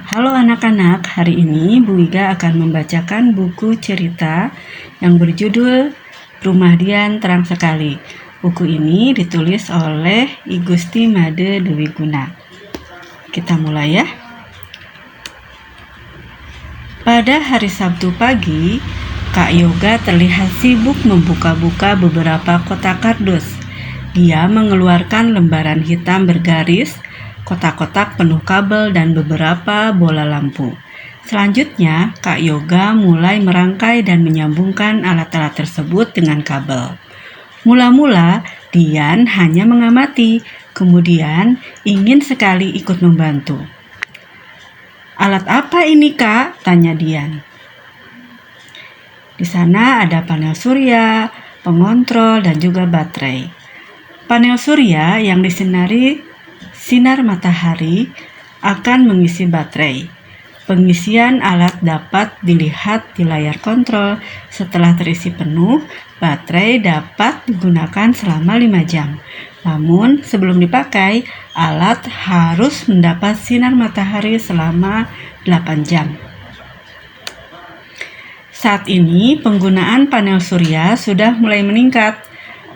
Halo anak-anak, hari ini Bu Iga akan membacakan buku cerita yang berjudul Rumah Dian Terang Sekali. Buku ini ditulis oleh I Gusti Made Dewi Guna. Kita mulai ya. Pada hari Sabtu pagi, Kak Yoga terlihat sibuk membuka-buka beberapa kotak kardus. Dia mengeluarkan lembaran hitam bergaris, kotak-kotak penuh kabel, dan beberapa bola lampu. Selanjutnya, Kak Yoga mulai merangkai dan menyambungkan alat-alat tersebut dengan kabel. Mula-mula, Dian hanya mengamati, kemudian ingin sekali ikut membantu. "Alat apa ini, Kak?" tanya Dian. "Di sana ada panel surya, pengontrol, dan juga baterai. Panel surya yang disinari sinar matahari akan mengisi baterai. Pengisian alat dapat dilihat di layar kontrol. Setelah terisi penuh, baterai dapat digunakan selama 5 jam. Namun, sebelum dipakai, alat harus mendapat sinar matahari selama 8 jam. Saat ini, penggunaan panel surya sudah mulai meningkat.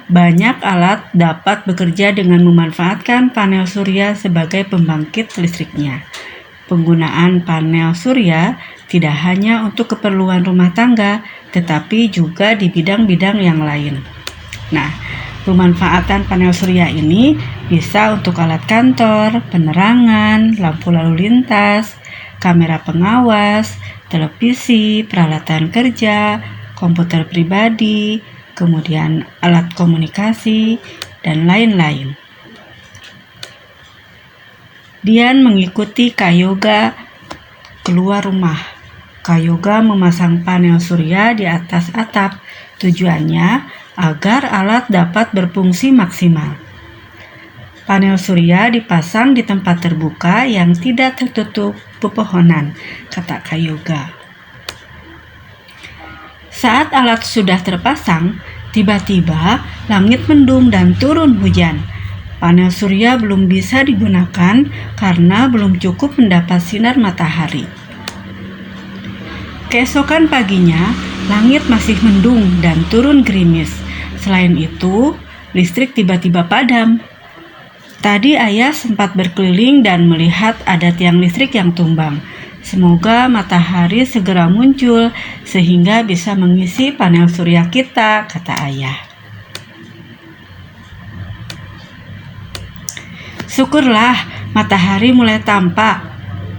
Banyak alat dapat bekerja dengan memanfaatkan panel surya sebagai pembangkit listriknya. Penggunaan panel surya tidak hanya untuk keperluan rumah tangga, tetapi juga di bidang-bidang yang lain. Nah, pemanfaatan panel surya ini bisa untuk alat kantor, penerangan, lampu lalu lintas, kamera pengawas, televisi, peralatan kerja, komputer pribadi, kemudian alat komunikasi, dan lain-lain. Dian mengikuti Kak Yoga keluar rumah. Kak Yoga memasang panel surya di atas atap. Tujuannya agar alat dapat berfungsi maksimal. Panel surya dipasang di tempat terbuka yang tidak tertutup pepohonan, kata Kak Yoga. Saat alat sudah terpasang, tiba-tiba langit mendung dan turun hujan. Panel surya belum bisa digunakan karena belum cukup mendapat sinar matahari. Keesokan paginya, langit masih mendung dan turun gerimis. Selain itu, listrik tiba-tiba padam. Tadi ayah sempat berkeliling dan melihat ada tiang listrik yang tumbang. Semoga matahari segera muncul sehingga bisa mengisi panel surya kita, kata ayah. Syukurlah matahari mulai tampak.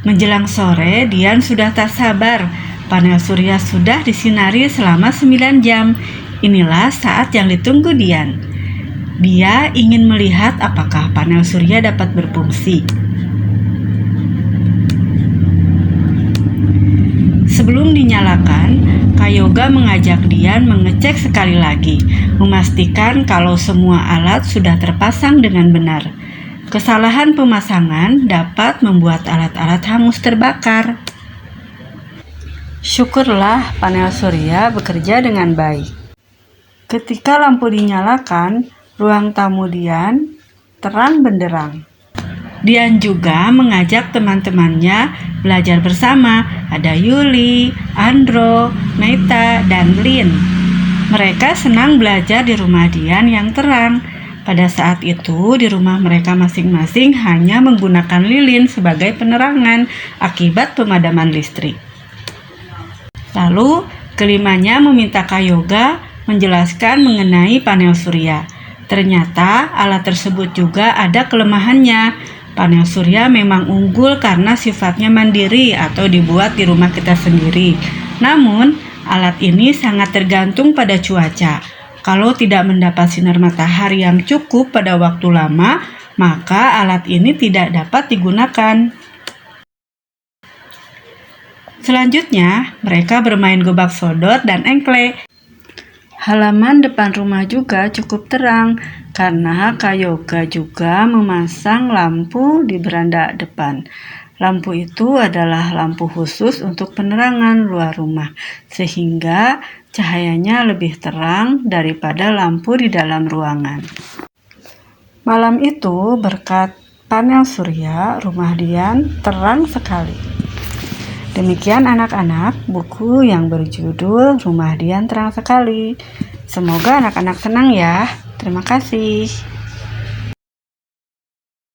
Menjelang sore, Dian sudah tak sabar. Panel surya sudah disinari selama 9 jam. Inilah saat yang ditunggu Dian. Dia ingin melihat apakah panel surya dapat berfungsi. Sebelum dinyalakan, Kak Yoga mengajak Dian mengecek sekali lagi, memastikan kalau semua alat sudah terpasang dengan benar. Kesalahan pemasangan dapat membuat alat-alat hangus terbakar. Syukurlah panel surya bekerja dengan baik. Ketika lampu dinyalakan, ruang tamu Dian terang benderang. Dian juga mengajak teman-temannya belajar bersama. Ada Yuli, Andro, Meita, dan Lin. Mereka senang belajar di rumah Dian yang terang. Pada saat itu, di rumah mereka masing-masing hanya menggunakan lilin sebagai penerangan akibat pemadaman listrik. Lalu, kelimanya meminta Kak Yoga menjelaskan mengenai panel surya. Ternyata alat tersebut juga ada kelemahannya. Panel surya memang unggul karena sifatnya mandiri atau dibuat di rumah kita sendiri. Namun, alat ini sangat tergantung pada cuaca. Kalau tidak mendapat sinar matahari yang cukup pada waktu lama, maka alat ini tidak dapat digunakan. Selanjutnya, mereka bermain gobak sodor dan engklek. Halaman depan rumah juga cukup terang karena Kak Yoga juga memasang lampu di beranda depan. Lampu itu adalah lampu khusus untuk penerangan luar rumah, sehingga cahayanya lebih terang daripada lampu di dalam ruangan. Malam itu, berkat panel surya, rumah Dian terang sekali. Demikian anak-anak, buku yang berjudul Rumah Dian Terang Sekali. Semoga anak-anak senang ya. Terima kasih.